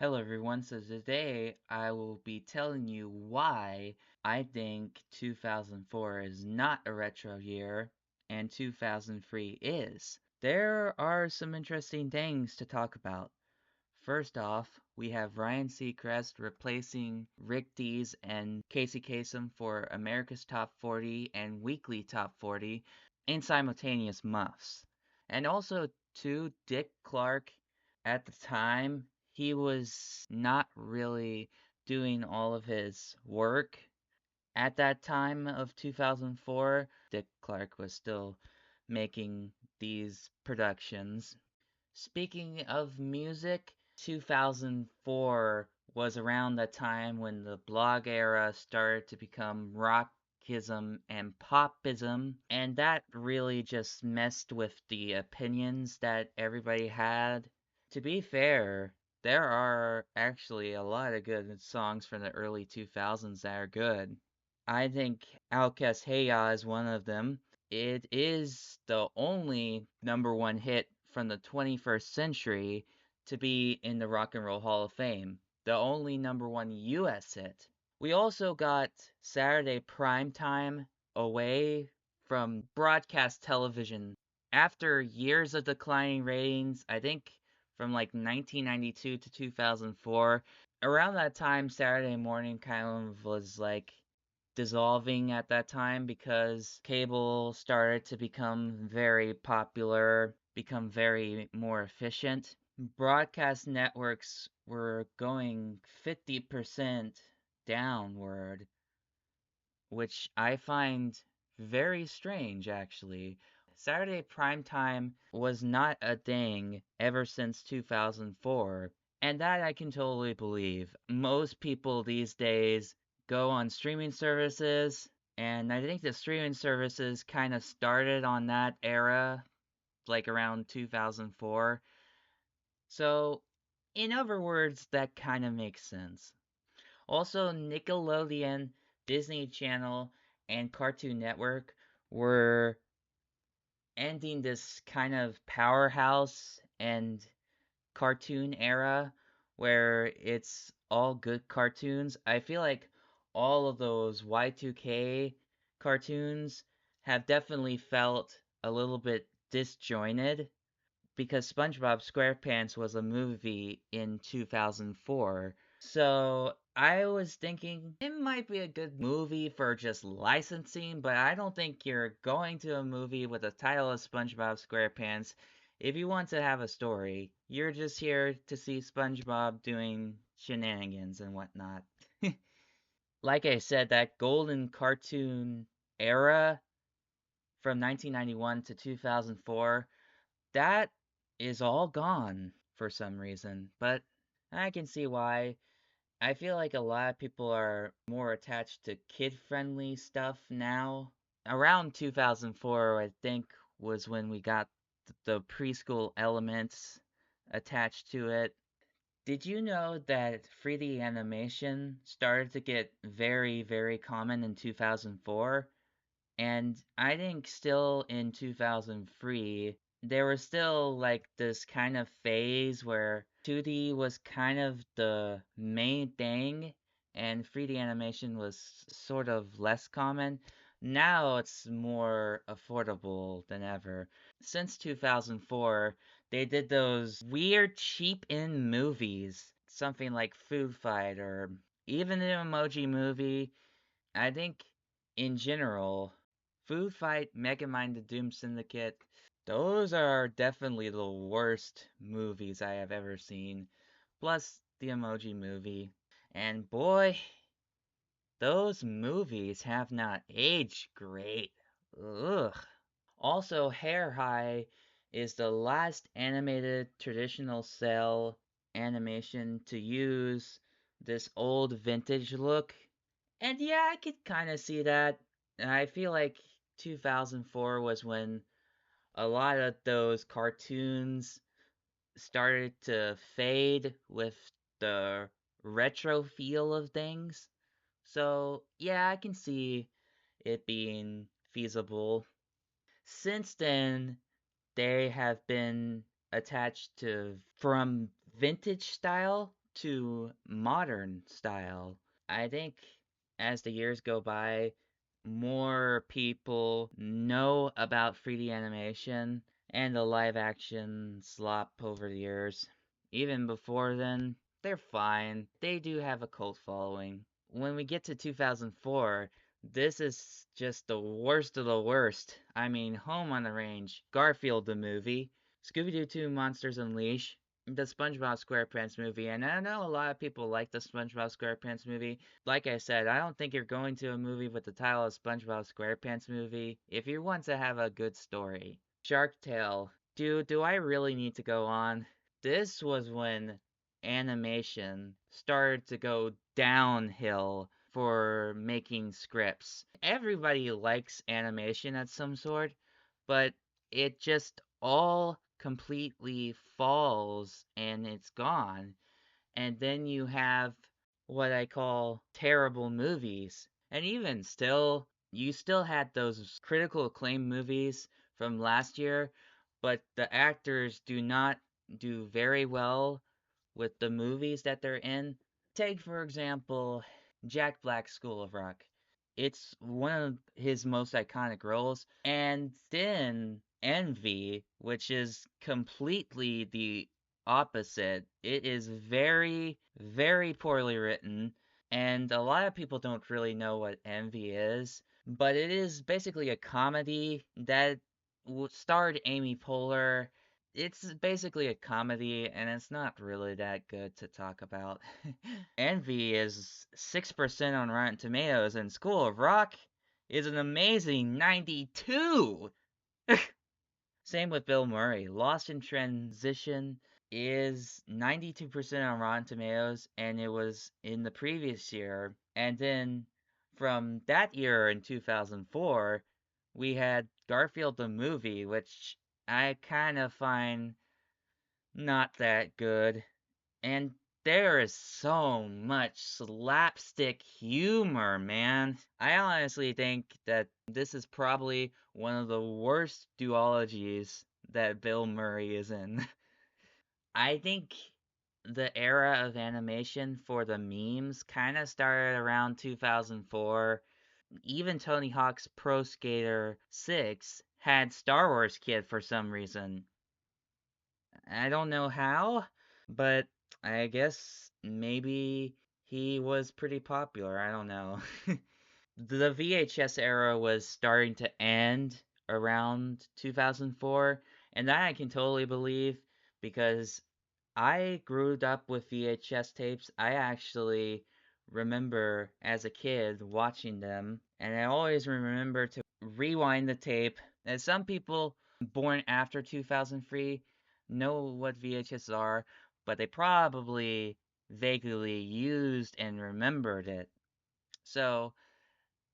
Hello everyone, so today I will be telling you why I think 2004 is not a retro year and 2003 is. There are some interesting things to talk about. First off, we have Ryan Seacrest replacing Rick Dees and Casey Kasem for America's Top 40 and Weekly Top 40 in simultaneous months. And also, too, Dick Clark, at the time, he was not really doing all of his work at that time of 2004. Dick Clark was still making these productions. Speaking of music, 2004 was around the time when the blog era started to become rockism and popism, and that really just messed with the opinions that everybody had. To be fair, there are actually a lot of good songs from the early 2000s that are good. I think Outcast Hey Ya is one of them. It is the only number one hit from the 21st century to be in the Rock and Roll Hall of Fame, the only number one US hit. We also got Saturday Primetime away from broadcast television. After years of declining ratings, I think from like 1992 to 2004, around that time, Saturday morning kind of was like dissolving at that time because cable started to become very popular, become very more efficient. Broadcast networks were going 50% downward, which I find very strange actually. Saturday primetime was not a thing ever since 2004, and that I can totally believe. Most people these days go on streaming services, and I think the streaming services kind of started on that era, like around 2004. So, in other words, that kind of makes sense. Also, Nickelodeon, Disney Channel, and Cartoon Network were ending this kind of powerhouse and cartoon era where it's all good cartoons. I feel like all of those Y2K cartoons have definitely felt a little bit disjointed because SpongeBob SquarePants was a movie in 2004. So I was thinking it might be a good movie for just licensing, but I don't think you're going to a movie with the title of SpongeBob SquarePants if you want to have a story. You're just here to see SpongeBob doing shenanigans and whatnot. Like I said, that golden cartoon era from 1991 to 2004, that is all gone for some reason, but I can see why. I feel like a lot of people are more attached to kid-friendly stuff now. Around 2004, I think, was when we got the preschool elements attached to it. Did you know that 3D animation started to get very, very common in 2004? And I think still in 2003, there was still like this kind of phase where 2D was kind of the main thing and 3D animation was sort of less common. Now it's more affordable than ever. Since 2004, they did those weird cheap in movies, something like Food Fight or even an Emoji Movie. I think in general, Food Fight, Megamind the Doom Syndicate, those are definitely the worst movies I have ever seen. Plus the Emoji Movie. And boy, those movies have not aged great. Ugh. Also, Hair High is the last animated traditional cell animation to use this old vintage look. And yeah, I could kind of see that. I feel like 2004 was when a lot of those cartoons started to fade with the retro feel of things. So, yeah, I can see it being feasible. Since then, they have been attached to from vintage style to modern style. I think as the years go by, more people know about 3D animation and the live action slop over the years. Even before then, they're fine. They do have a cult following. When we get to 2004, this is just the worst of the worst. I mean, Home on the Range, Garfield the movie, Scooby Doo 2 Monsters Unleashed, the SpongeBob SquarePants movie, and I know a lot of people like the SpongeBob SquarePants movie. Like I said, I don't think you're going to a movie with the title of SpongeBob SquarePants movie if you want to have a good story. Shark Tale. Dude, do I really need to go on? This was when animation started to go downhill for making scripts. Everybody likes animation at some sort, but it just all completely falls and it's gone. And then you have what I call terrible movies. And even still, you still had those critical acclaim movies from last year, but the actors do not do very well with the movies that they're in. Take, for example, Jack Black's School of Rock. It's one of his most iconic roles. And then Envy, which is completely the opposite. It is very, very poorly written, and a lot of people don't really know what Envy is, but it is basically a comedy that starred Amy Poehler. It's basically a comedy, and it's not really that good to talk about. Envy is 6% on Rotten Tomatoes, and School of Rock is an amazing 92! Same with Bill Murray. Lost in Transition is 92% on Rotten Tomatoes, and it was in the previous year. And then from that year in 2004, we had Garfield the movie, which I kind of find not that good. And there is so much slapstick humor, man. I honestly think that this is probably one of the worst duologies that Bill Murray is in. I think the era of animation for the memes kind of started around 2004. Even Tony Hawk's Pro Skater 6 had Star Wars Kid for some reason. I don't know how, but I guess maybe he was pretty popular. I don't know. The VHS era was starting to end around 2004, and that I can totally believe because I grew up with VHS tapes. I actually remember as a kid watching them, and I always remember to rewind the tape. And some people born after 2003 know what VHS are, but they probably vaguely used and remembered it. So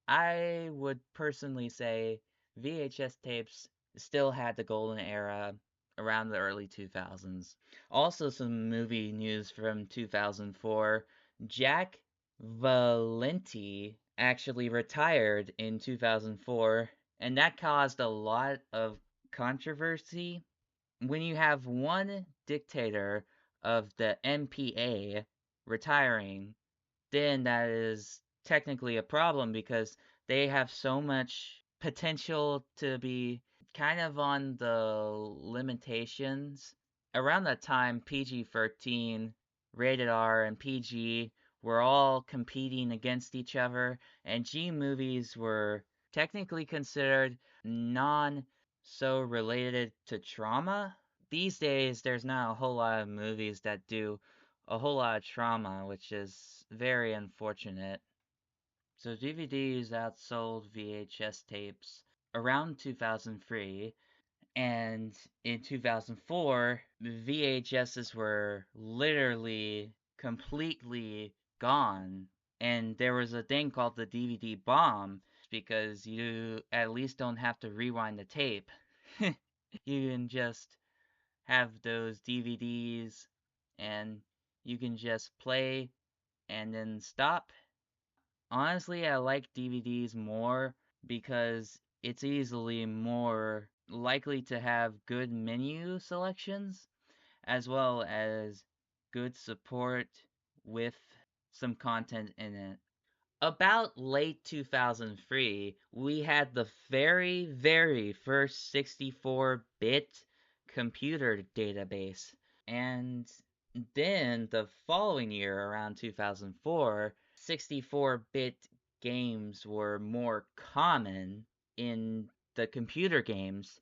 I would personally say VHS tapes still had the golden era around the early 2000s. Also, some movie news from 2004. Jack Valenti actually retired in 2004, and that caused a lot of controversy. When you have one dictator of the MPA retiring, then that is technically a problem because they have so much potential to be kind of on the limitations. Around that time, PG-13, Rated R, and PG were all competing against each other, and G movies were technically considered non so related to trauma. These days, there's not a whole lot of movies that do a whole lot of trauma, which is very unfortunate. So DVDs outsold VHS tapes around 2003, and in 2004, VHSs were literally completely gone. And there was a thing called the DVD bomb because you at least don't have to rewind the tape. You can just have those DVDs and you can just play and then stop. Honestly, I like DVDs more because it's easily more likely to have good menu selections as well as good support with some content in it. About late 2003, we had the very, very first 64-bit computer database. And then the following year, around 2004, 64-bit games were more common in the computer games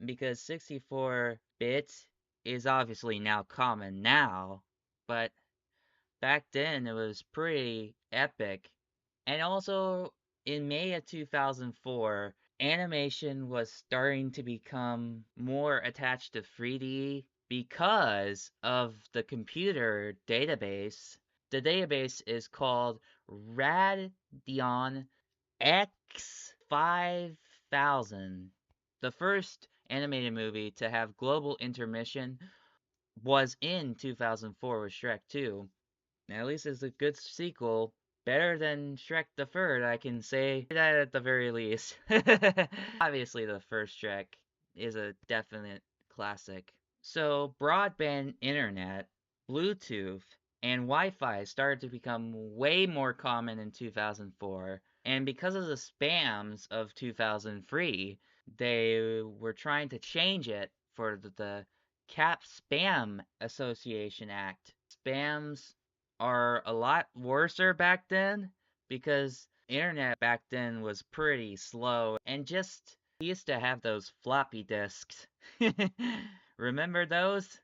because 64-bit is obviously now common now, but back then it was pretty epic. And also in May of 2004, animation was starting to become more attached to 3D because of the computer database. The database is called Radeon X5000. The first animated movie to have global intermission was in 2004 with Shrek 2. At least it's a good sequel. Better than Shrek the Third, I can say that at the very least. Obviously, the first Shrek is a definite classic. So, broadband internet, Bluetooth, and Wi Fi started to become way more common in 2004. And because of the spams of 2003, they were trying to change it for the Cap Spam Association Act. Spams are a lot worser back then because internet back then was pretty slow and just used to have those floppy disks. Remember those?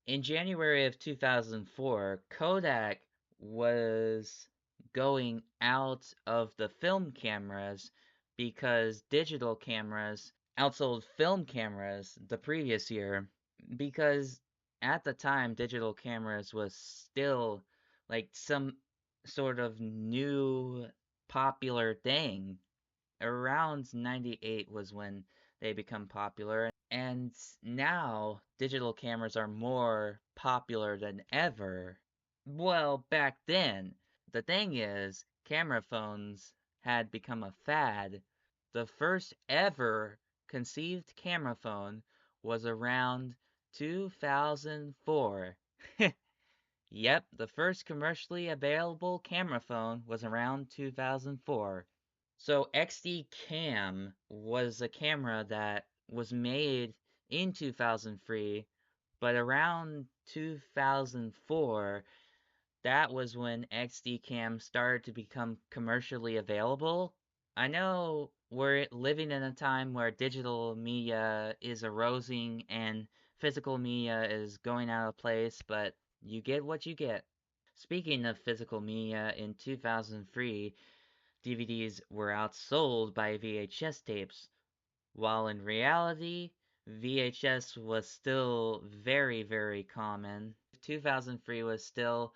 In January of 2004, Kodak was going out of the film cameras because digital cameras outsold film cameras the previous year because at the time digital cameras was still like some sort of new popular thing. Around 98 was when they become popular, and now digital cameras are more popular than ever. Well, back then, the thing is, camera phones had become a fad. The first ever conceived camera phone was around 2004. Yep, the first commercially available camera phone was around 2004. So XD Cam was a camera that was made in 2003, but around 2004, that was when XD Cam started to become commercially available. I know we're living in a time where digital media is eroding and physical media is going out of place, but you get what you get. Speaking of physical media, in 2003, DVDs were outsold by VHS tapes, while in reality, VHS was still very, very common. 2003 was still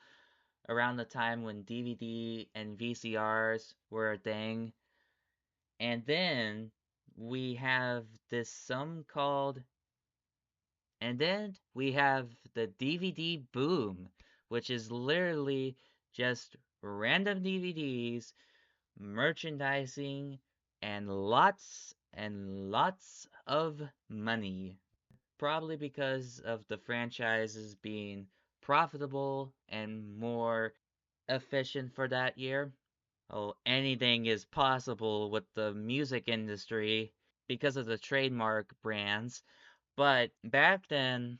around the time when DVD and VCRs were a thing. And then we have this some called, and then we have the DVD boom, which is literally just random DVDs, merchandising, and lots of money. Probably because of the franchises being profitable and more efficient for that year. Oh, anything is possible with the music industry because of the trademark brands, but back then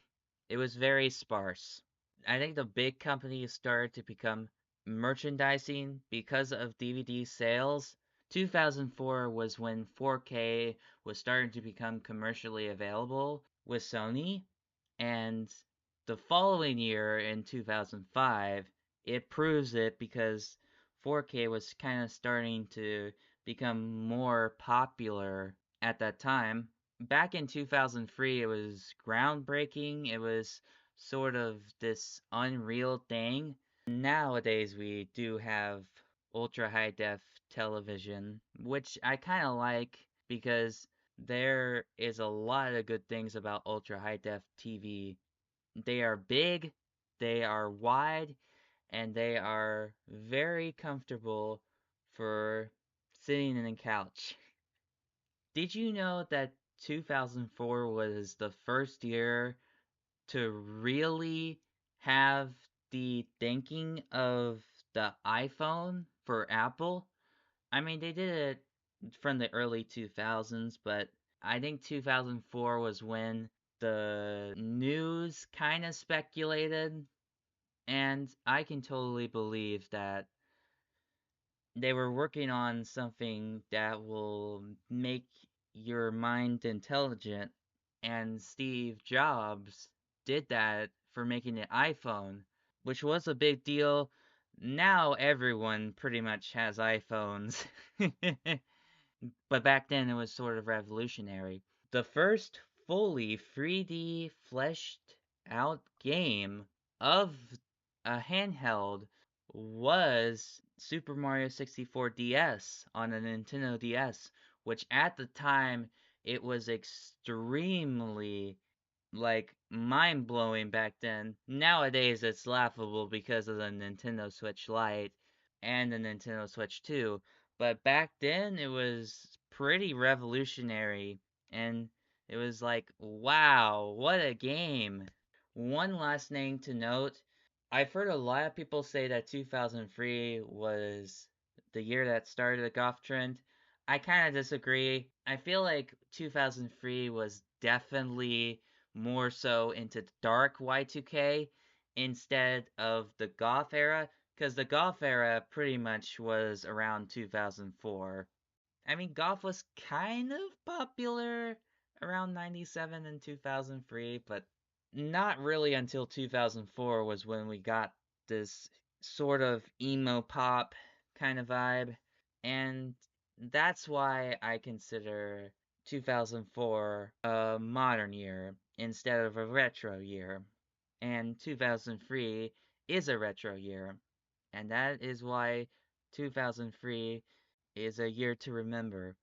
it was very sparse. I think the big companies started to become merchandising because of DVD sales. 2004 was when 4K was starting to become commercially available with Sony, and the following year in 2005, it proves it because 4K was kind of starting to become more popular at that time. Back in 2003, it was groundbreaking. It was sort of this unreal thing. Nowadays, we do have ultra high def television, which I kind of like because there is a lot of good things about ultra high def TV. They are big, they are wide, and they are very comfortable for sitting in a couch. Did you know that 2004 was the first year to really have the thinking of the iPhone for Apple. I mean, they did it from the early 2000s, but I think 2004 was when the news kind of speculated, and I can totally believe that they were working on something that will make your mind intelligent, and Steve Jobs did that for making the iPhone, which was a big deal. Now everyone pretty much has iPhones. But back then it was sort of revolutionary. The first fully 3D fleshed out game of a handheld was Super Mario 64 DS on a Nintendo DS, which at the time it was extremely mind blowing back then. Nowadays it's laughable because of the Nintendo Switch Lite and the Nintendo Switch 2. But back then it was pretty revolutionary, and it was like, wow, what a game. One last thing to note, I've heard a lot of people say that 2003 was the year that started the goth trend. I kind of disagree. I feel like 2003 was definitely more so into dark Y2K instead of the goth era, because the goth era pretty much was around 2004. I mean, goth was kind of popular around 97 and 2003, but not really until 2004 was when we got this sort of emo pop kind of vibe. And that's why I consider 2004 a modern year instead of a retro year. And 2003 is a retro year. And that is why 2003 is a year to remember.